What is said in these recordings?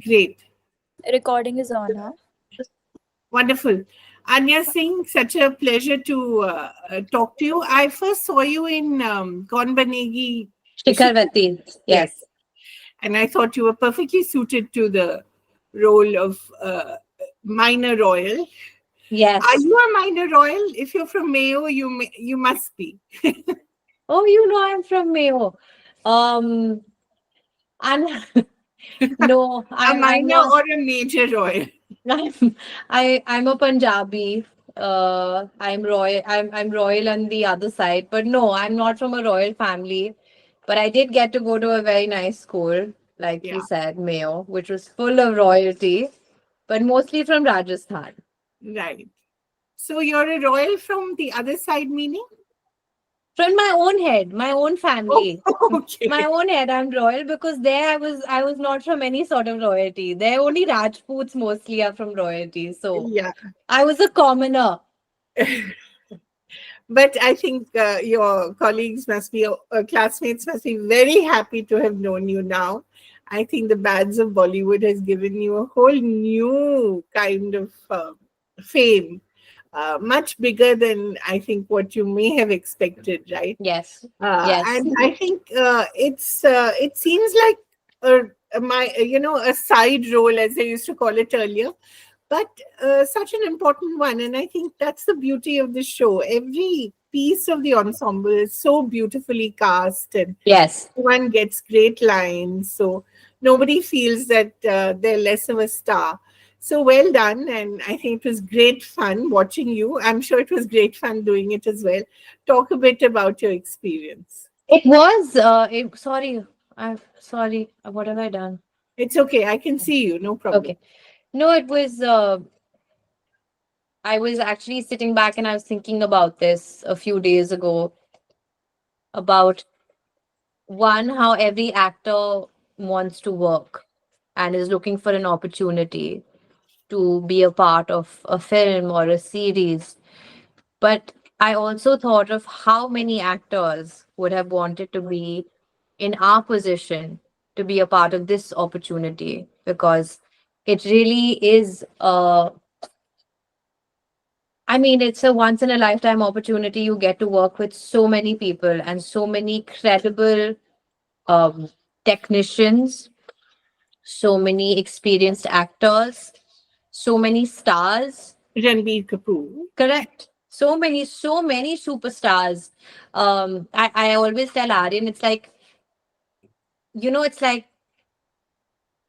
Great. Recording is on, huh? Wonderful. Anya Singh, such a pleasure to talk to you. I first saw you in Kaun Banegi Shikar. Shikarvati. Yes. Yes. And I thought you were perfectly suited to the role of minor royal. Are Yes. you a minor royal? If you're from Mayo, you must be. Oh, I'm from Mayo. Um, and no, A I'm minor not. or a major royal? I'm a Punjabi. I'm royal on the other side, but no, I'm not from a royal family. But I did get to go to a very nice school, like you Yeah, said, Mayo, which was full of royalty, but mostly from Rajasthan. right. So you're a royal from the other side, meaning? From my own head, my own Oh, family. My okay. own head, I'm royal because there I was not from any sort of royalty. There only Rajputs mostly are from royalty. So Yeah. I was a commoner. But I think your colleagues must be, classmates must be very happy to have known you now. I think the Bads of Bollywood has given you a whole new kind of fame, much bigger than I think what you may have expected, right? Yes. Yes. And I think it seems like a side role, as they used to call it earlier, but such an important one. And I think that's the beauty of the show. Every piece of the ensemble is so beautifully cast, and Yes. one gets great lines. So nobody feels that they're less of a star. So well done. And I think it was great fun watching you. I'm sure it was great fun doing it as well. Talk a bit about your experience. It was sorry. I'm sorry. What have I done? It's okay. I can see you. No problem. Okay. No, it was I was actually sitting back and I was thinking about this a few days ago about one, how every actor wants to work and is looking for an opportunity to be a part of a film or a series. But I also thought of how many actors would have wanted to be in our position to be a part of this opportunity, because it really is it's a once in a lifetime opportunity. You get to work with so many people and so many credible um, technicians, so many experienced actors, so many stars. Ranbir Kapoor. Correct. So many superstars. I always tell Aryan, it's like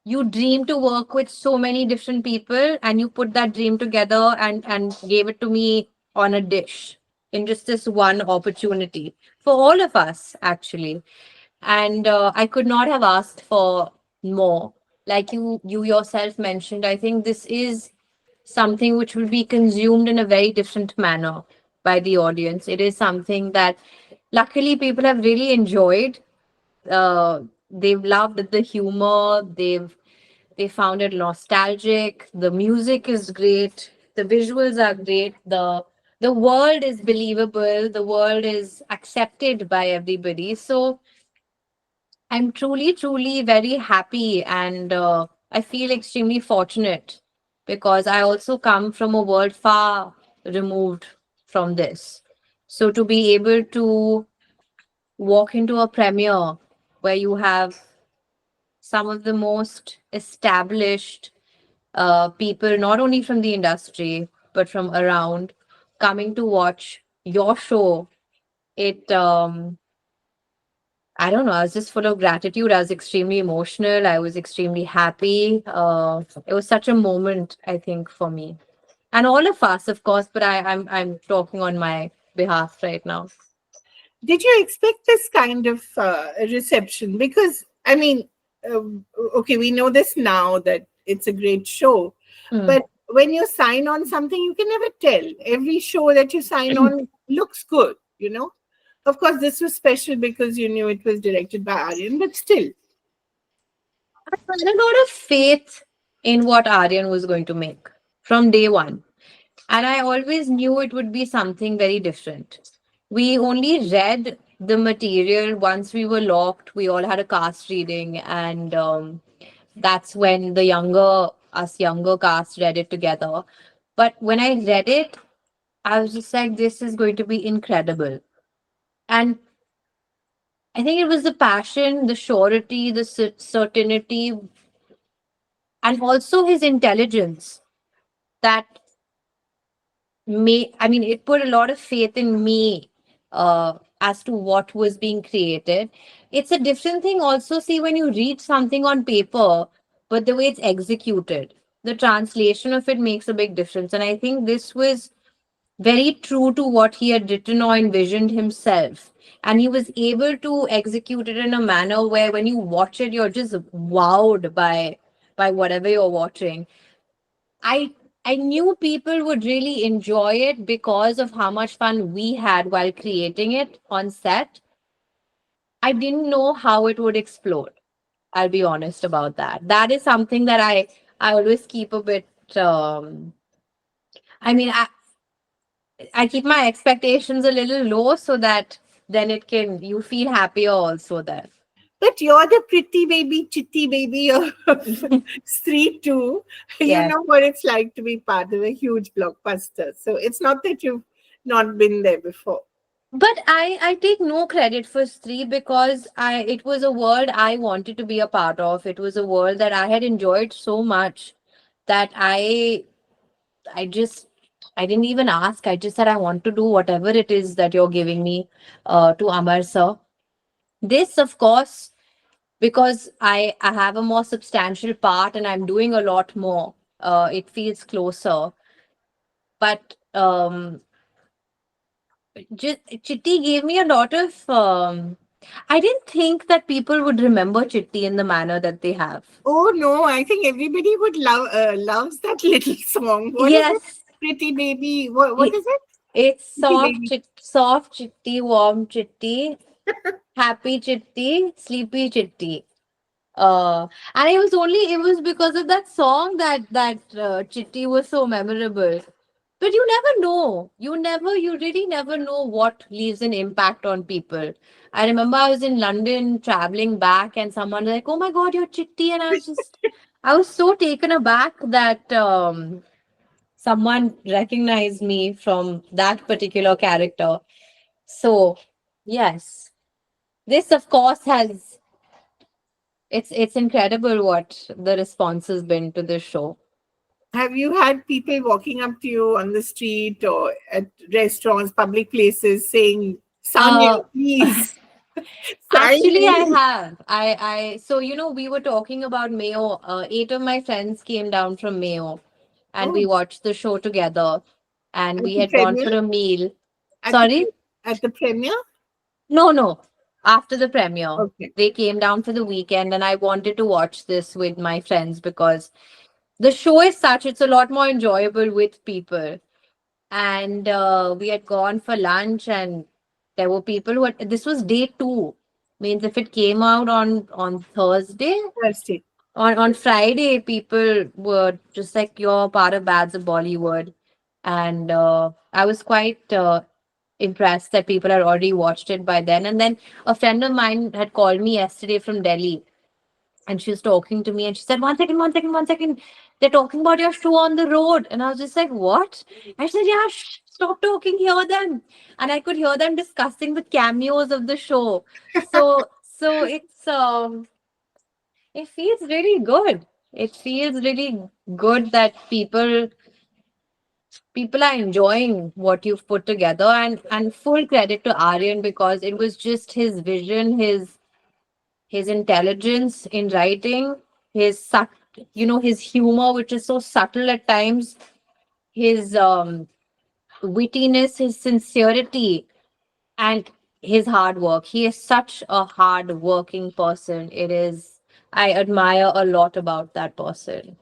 you dream to work with so many different people and you put that dream together and gave it to me on a dish in just this one opportunity for all of us, actually. And I could not have asked for more. Like you yourself mentioned, I think this is something which will be consumed in a very different manner by the audience. It is something that luckily people have really enjoyed. They've loved the humor. They found it nostalgic. The music is great. The visuals are great. The world is believable. The world is accepted by everybody. So I'm truly, truly very happy, and I feel extremely fortunate because I also come from a world far removed from this. So to be able to walk into a premiere where you have some of the most established people, not only from the industry, but from around, coming to watch your show, it I don't know. I was just full of gratitude. I was extremely emotional. I was extremely happy. It was such a moment, I think, for me and all of us, of course. But I'm talking on my behalf right now. Did you expect this kind of reception? Because, I mean, okay, we know this now that it's a great show, Hmm. but when you sign on something, you can never tell. Every show that you sign on looks good, you know? Of course, this was special because you knew it was directed by Aryan, but still. I had a lot of faith in what Aryan was going to make from day one, and I always knew it would be something very different. We only read the material once we were locked. We all had a cast reading, and that's when us younger cast read it together. But when I read it, I was just like, this is going to be incredible. And I think it was the passion, the surety, the certainty, and also his intelligence that it put a lot of faith in me as to what was being created. It's a different thing also, see, when you read something on paper, but the way it's executed, the translation of it makes a big difference. And I think this was very true to what he had written or envisioned himself. And he was able to execute it in a manner where when you watch it, you're just wowed by whatever you're watching. I I knew people would really enjoy it because of how much fun we had while creating it on set. I didn't know how it would explode. I'll be honest about that. That is something that I always keep a bit I mean I keep my expectations a little low so that then you feel happier also then. But you're the pretty baby, chitty baby of Street 2. You Yeah. know what it's like to be part of a huge blockbuster. So it's not that you've not been there before. But I take no credit for Stree because it was a world I wanted to be a part of. It was a world that I had enjoyed so much that I didn't even ask. I just said I want to do whatever it is that you're giving me to Amar sir. This, of course, because I have a more substantial part and I'm doing a lot more. It feels closer. But just Chitti gave me a lot of. I didn't think that people would remember Chitti in the manner that they have. Oh no, I think everybody would loves that little song. What is it? Yes, Pretty baby. What it- is it? it's Pretty baby. soft Chitti, warm Chitti, happy Chitti, sleepy Chitti. And it was because of that song that Chitti was so memorable. But you really never know what leaves an impact on people. I remember I was in London traveling back and someone was like, oh my God, you're Chitti. And I was so taken aback that someone recognized me from that particular character. So, yes, this of course it's incredible what the response has been to this show. Have you had people walking up to you on the street or at restaurants, public places saying, Sanya, Uh, please sign Actually, I me? have. So we were talking about Mayo. 8 of my friends came down from Mayo and we Oh, watched the show together and at we the had gone for premiere? a meal. At the, Sorry? at the premiere? No. After the premiere, Okay. they came down for the weekend and I wanted to watch this with my friends because the show is such, it's a lot more enjoyable with people. And we had gone for lunch and there were people this was day 2, means if it came out on Thursday, Thursday. on Friday people were just like, you're part of Bads of Bollywood. And I was quite impressed that people had already watched it by then. And then a friend of mine had called me yesterday from Delhi and she was talking to me and she said, one second. They're talking about your show on the road. And I was just like, what? I said, yeah, stop talking, hear them. And I could hear them discussing the cameos of the show. So it feels really good. It feels really good that people are enjoying what you've put together, and full credit to Aryan because it was just his vision, his intelligence in writing, his humor, which is so subtle at times, his wittiness, his sincerity, and his hard work. He is such a hard working person. I admire a lot about that person.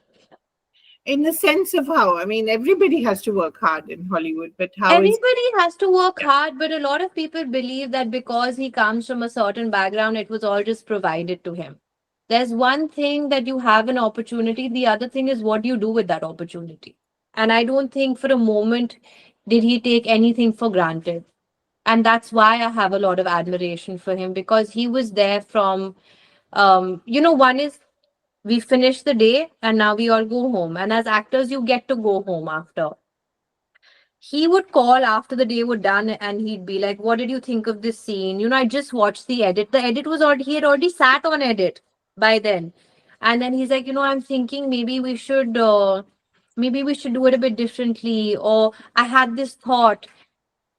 In the sense of how, I mean, everybody has to work hard in Hollywood, but how is Everybody has to work hard, but a lot of people believe that because he comes from a certain background, it was all just provided to him. There's one thing that you have an opportunity, the other thing is what do you do with that opportunity. And I don't think for a moment did he take anything for granted. And that's why I have a lot of admiration for him because he was there from, one is We finish the day and now we all go home. And as actors, you get to go home after. He would call after the day were done and he'd be like, "What did you think of this scene? I just watched the edit. The edit was already, he had already sat on edit by then." And then he's like, "I'm thinking maybe we should do it a bit differently. Or I had this thought."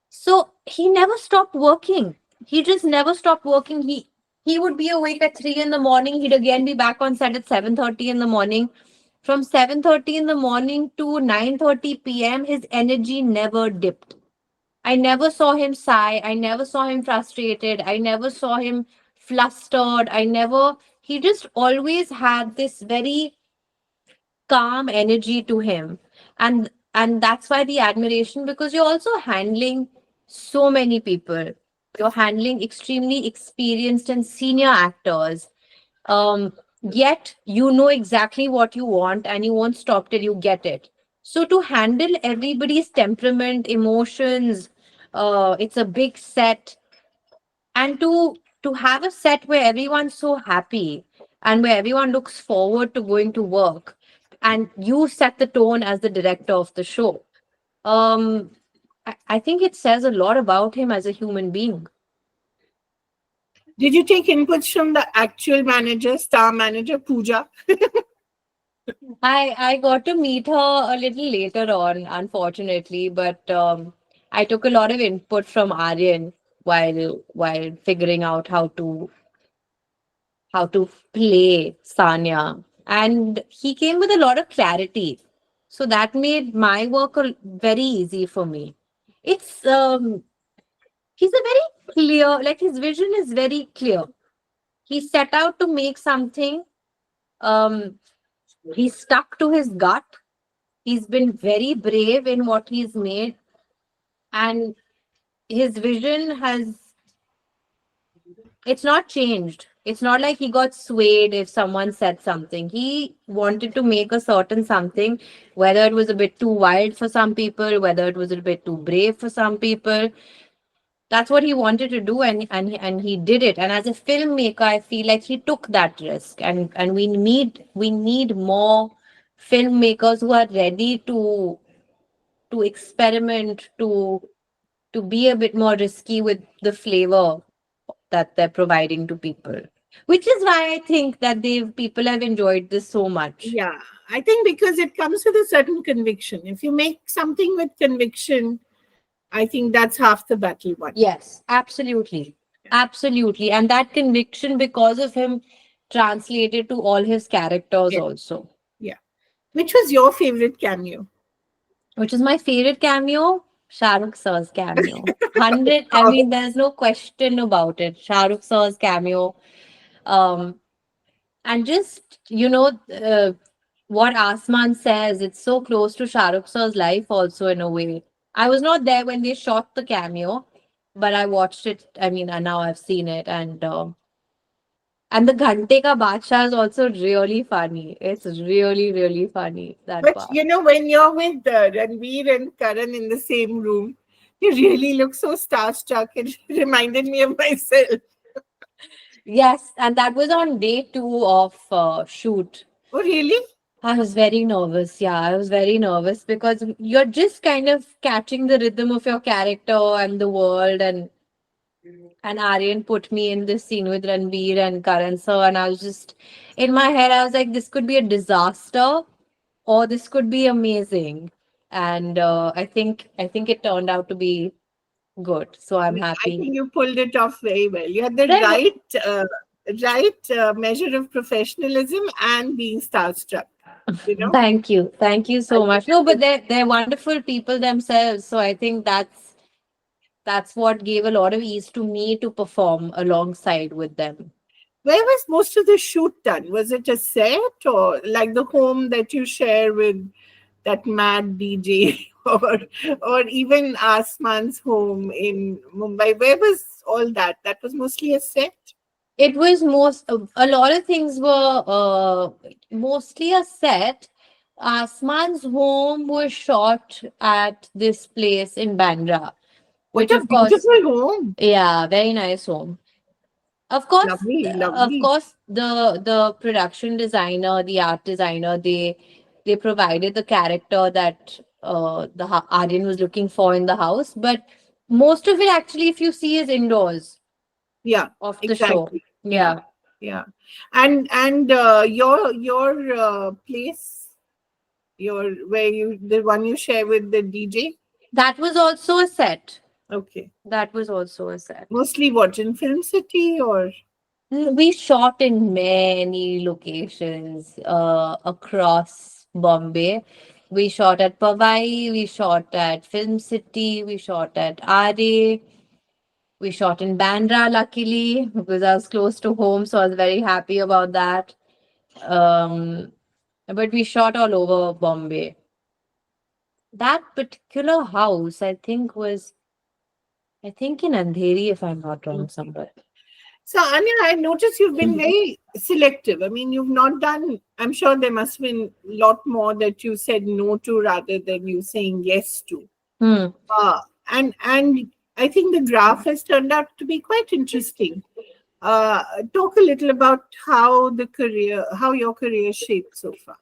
So he never stopped working. He just never stopped working. He would be awake at 3 in the morning. He'd again be back on set at 7:30 in the morning. From 7:30 in the morning to 9:30 p.m., his energy never dipped. I never saw him sigh. I never saw him frustrated. I never saw him flustered. He just always had this very calm energy to him. And that's why the admiration, because you're also handling so many people. You're handling extremely experienced and senior actors. Yet you know exactly what you want and you won't stop till you get it. So to handle everybody's temperament, emotions, it's a big set. And to have a set where everyone's so happy and where everyone looks forward to going to work, and you set the tone as the director of the show. I think it says a lot about him as a human being. Did you take inputs from the actual manager, star manager, Pooja? I got to meet her a little later on, unfortunately, but I took a lot of input from Aryan while figuring out how to play Sanya, and he came with a lot of clarity, so that made my work very easy for me. It's he's a very clear, like his vision is very clear. He set out to make something. Um, he stuck to his gut. He's been very brave in what he's made, and his vision it's not changed. It's not like he got swayed if someone said something. He wanted to make a certain something, whether it was a bit too wild for some people, whether it was a bit too brave for some people. That's what he wanted to do, and he did it. And as a filmmaker, I feel like he took that risk, and we need more filmmakers who are ready to experiment, to be a bit more risky with the flavor that they're providing to people, which is why I think that people have enjoyed this so much. Yeah, I think because it comes with a certain conviction. If you make something with conviction, I think that's half the battle won. Yes, absolutely. Absolutely. And that conviction, because of him, translated to all his characters Yeah. also. Yeah. Which was your favorite cameo? Which is my favorite cameo? Shah Rukh Sir's cameo. 100, I mean, there's no question about it. Shah Rukh Sir's cameo. And just, what Asman says, it's so close to Shah Rukh Sir's life also in a way. I was not there when they shot the cameo, but I watched it. I mean, and now I've seen it, and the Ghante Ka Badshah is also really funny. It's really, really funny, that But part. when you're with Ranveer and Karan in the same room, you really look so starstruck. It reminded me of myself. Yes, and that was on day 2 of shoot. Oh, really? I was very nervous. Yeah, I was very nervous because you're just kind of catching the rhythm of your character and the world, and Aryan put me in this scene with Ranveer and Karan sir, and I was just in my head, I was like, this could be a disaster or this could be amazing. And I think it turned out to be good. So I'm I happy. think you pulled it off very well. You had the Right. right measure of professionalism and being starstruck. Thank you. Thank you so much. No, but they're wonderful people themselves. So I think that's what gave a lot of ease to me to perform alongside with them. Where was most of the shoot done? Was it a set or like the home that you share with that mad DJ or even Asman's home in Mumbai? Where was all that? That was mostly a set? It was a lot of things were mostly a set. Asman's home was shot at this place in Bandra, What which a of course, beautiful home. yeah, very nice home. Lovely, of lovely. course, the production designer, the art designer, they provided the character that Aryan was looking for in the house. But most of it, actually, if you see, is indoors Yeah, of the show. exactly. Yeah, Yeah, yeah. And your place, your where you the one you share with the DJ. that was also a set. Okay. That was also a set. Mostly what, in Film City or? We shot in many locations across Bombay. We shot at Powai, we shot at Film City, we shot at RA, we shot in Bandra, luckily, because I was close to home, so I was very happy about that. Um, but we shot all over Bombay. That particular house, I think in Andheri, if I'm not wrong, somewhere. So, Anya, I noticed you've been very selective. I mean, you've not done, I'm sure there must have been a lot more that you said no to rather than you saying yes to. Hmm. And I think the graph has turned out to be quite interesting. Talk a little about how your career shaped so far.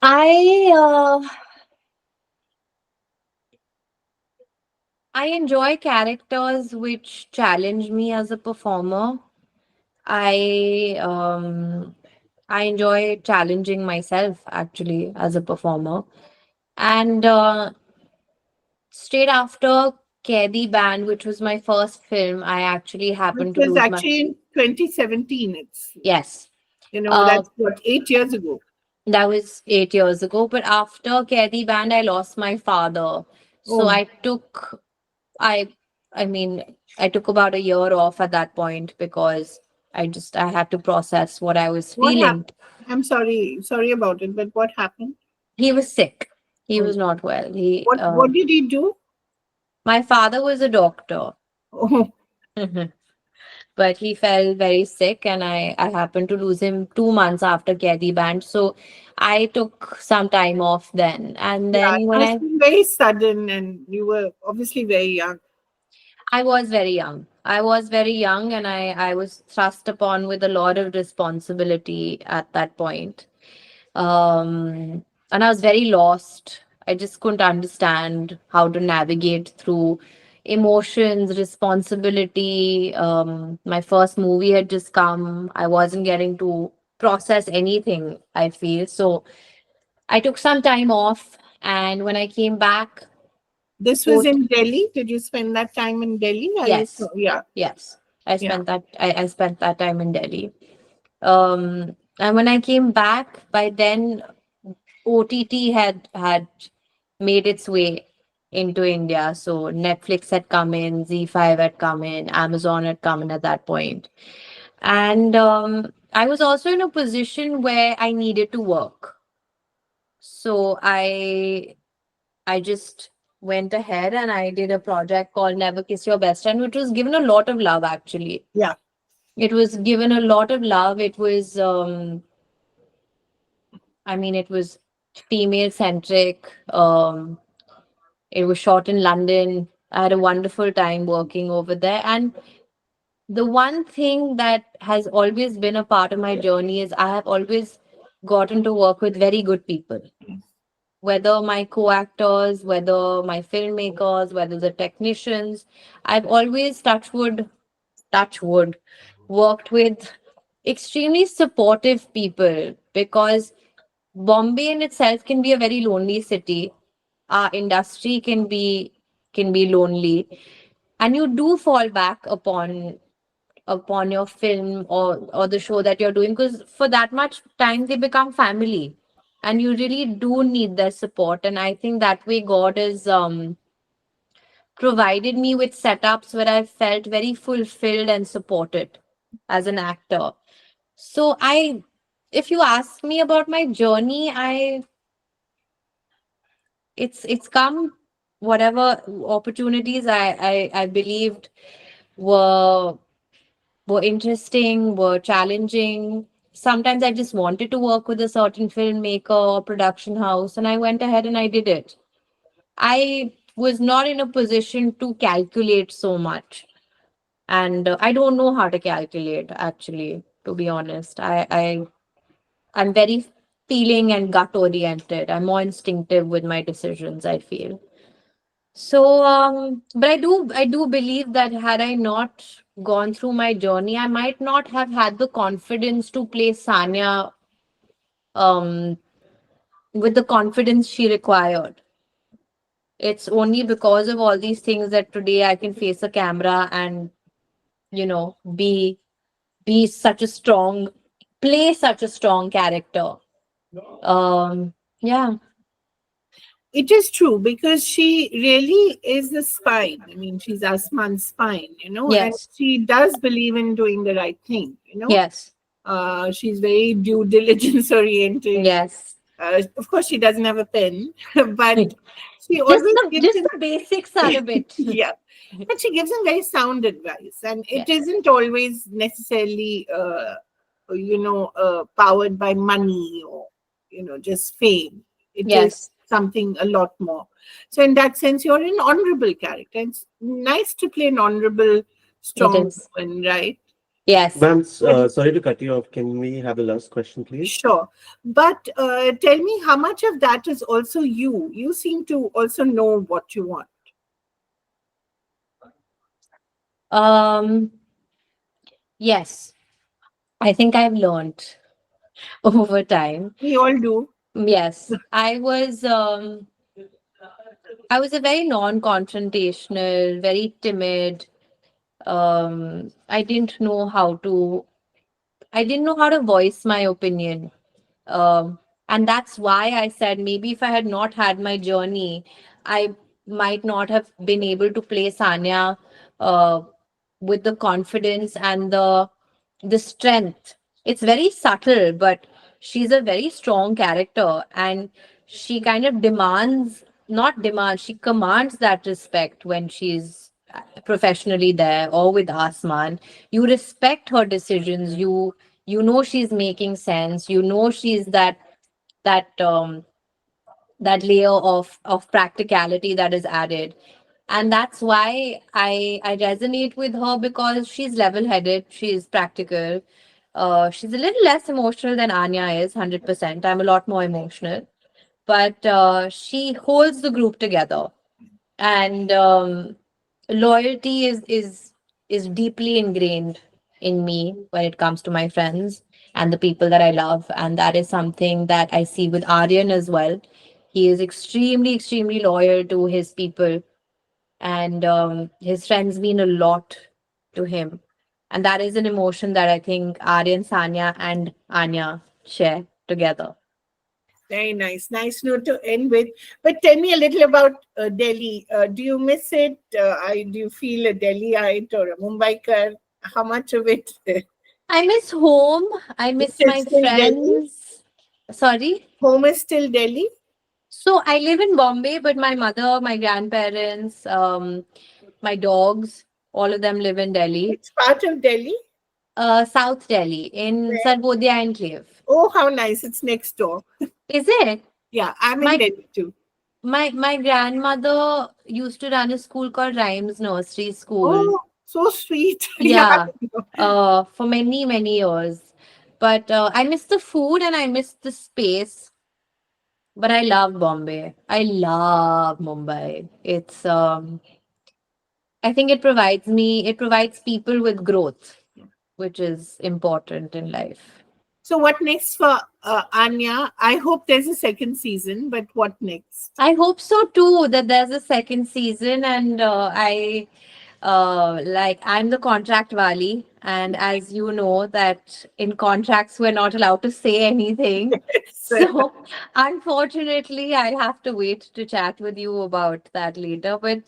I I enjoy characters which challenge me as a performer. I um I enjoy challenging myself actually as a performer. And straight after Kaidi Band, which was my first film, I actually Which happened to was lose my actually in 2017. It's, yes. Uh, that's what, 8 years ago. that was 8 years ago. But after Kaidi Band, I lost my father. So Oh, I I mean, I took about a year off at that point because I had to process what I was what feeling. happened? I'm sorry about it, but what happened? He was sick. He Oh, was not well. He what did he do? My father was a doctor. Oh, But he fell very sick, and I happened to lose him 2 months after Kaidi Band. So I took some time off then. And yeah, then it when must have been very sudden, and you were obviously very young. I was very young. I was very young, and I was thrust upon with a lot of responsibility at that point. And I was very lost. I just couldn't understand how to navigate through emotions, responsibility. My first movie had just come. I wasn't getting to process anything, I feel. So I took some time off, and when I came back, This was both in Delhi. Did you spend that time in Delhi? yes, Yeah, yes, yeah. I spent that time in Delhi. And when I came back, by then OTT had made its way into India. So Netflix had come in, Z5 had come in, Amazon had come in at that point. And I was also in a position where I needed to work. So I just went ahead and I did a project called Never Kiss Your Best Friend, which was given a lot of love actually. Yeah. It was given a lot of love. It was it was female centric. It was shot in London. I had a wonderful time working over there. And the one thing that has always been a part of my journey is I have always gotten to work with very good people. Whether my co-actors, whether my filmmakers, whether the technicians, I've always touch wood, worked with extremely supportive people because Bombay in itself can be a very lonely city. Our industry can be lonely, and you do fall back upon your film or the show that you're doing because for that much time they become family, and you really do need their support. And I think that way God has provided me with setups where I felt very fulfilled and supported as an actor. So if you ask me about my journey, it's come whatever opportunities I believed were were interesting, were challenging. Sometimes I just wanted to work with a certain filmmaker or production house, and I went ahead and I did it. I was not in a position to calculate so much. And I don't know how to calculate, actually, to be honest. I'm very feeling and gut oriented. I'm more instinctive with my decisions, I feel. So, but I do believe that had I not gone through my journey, I might not have had the confidence to play Sanya um, with the confidence she required. It's only because of all these things that today I can face a camera and, be such a strong, play such a strong character. Yeah. It is true because she really is the spine. I mean, she's Asman's spine, and Yes. she does believe in doing the right thing. Yes. She's very due diligence oriented. Yes. Of course, she doesn't have a pen, but she Just always the gives just him, the basics are a bit. yeah, but she gives him very sound advice, and it Yes. isn't always necessarily, powered by money or just fame. It is Yes. something a lot more. So in that sense, you're an honorable character. It's nice to play an honorable, It strong is. woman, right? Yes. Ma'am, sorry to cut you off. Can we have the last question, please? Sure. But tell me how much of that is also you? You seem to also know what you want. Um, yes. I think I've learned over time. We all do. Yes. I was a very non-confrontational, very timid. I didn't know how to voice my opinion. And that's why I said maybe if I had not had my journey, I might not have been able to play Sanya uh, with the confidence and the strength. It's very subtle, but she's a very strong character, and she kind of not demands, she commands that respect when she's professionally there or with Asman. You respect her decisions. You know she's making sense. She's that layer of practicality that is added, and that's why I resonate with her, because she's level headed, she's practical. She's a little less emotional than Anya is. 100%, I'm a lot more emotional, but she holds the group together. And loyalty is deeply ingrained in me when it comes to my friends and the people that I love, and that is something that I see with Aryan as well. He is extremely, extremely loyal to his people, and his friends mean a lot to him. And that is an emotion that I think Aryan, Sanya, and Anya share together. Very nice. Nice note to end with. But tell me a little about Delhi. Do you miss it? Do you feel a Delhiite or a Mumbaikar? How much of it? I miss home. I miss Is my still Delhi? friends. Sorry. Home is still Delhi? So I live in Bombay, but my mother, my grandparents, my dogs, all of them live in Delhi. It's part of Delhi? South Delhi, in Where? Sarvodaya Enclave. Oh, how nice. It's next door. Is it? Yeah, I'm in My Delhi too. my grandmother used to run a school called Rhymes Nursery School. Oh, so sweet. Yeah, Yeah. for many, many years. But I miss the food and I miss the space. But I love Bombay. I love Mumbai. I think it provides people with growth, which is important in life. So what next for Anya? I hope there's a second season, but what next? I hope so too, that there's a second season, and I'm the contract wali, and as you know that in contracts we're not allowed to say anything. So unfortunately, I'll have to wait to chat with you about that later. But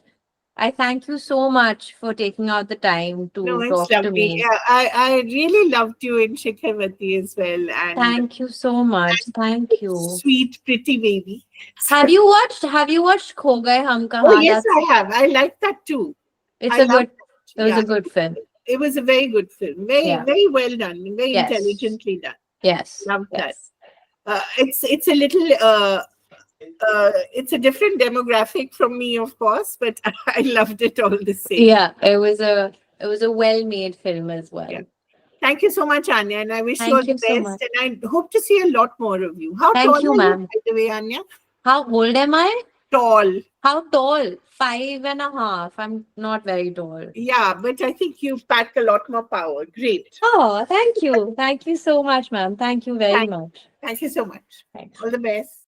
I thank you so much for taking out the time No, to it's talk to lovely. me. Yeah, I really loved you in Shikharvati as well. And Thank you so much. Thank you. sweet, pretty baby. Have you watched Kho Gaye Hum Oh, Kahan? yes, I have. I like that too. It's I a love good it was yeah, a good film. it was a very good film. Very, Yeah. very well done. Very Yes. intelligently done. Yes. Loved that. Yes. It's a little it's a different demographic from me, of course, but I loved it all the same. Yeah, it was a It was a well-made film as well. Yeah. Thank you so much, Anya, and I wish you Thank all the you so best. much. And I hope to see a lot more of you. How Thank tall you, are ma'am. you, by the way, Anya? How old am I? Tall. How tall? 5.5. I'm not very tall. Yeah, but I think you pack a lot more power. Great. Oh, thank you. Thank you so much, ma'am. Thank you very much. Thank you so much. Thanks. All the best.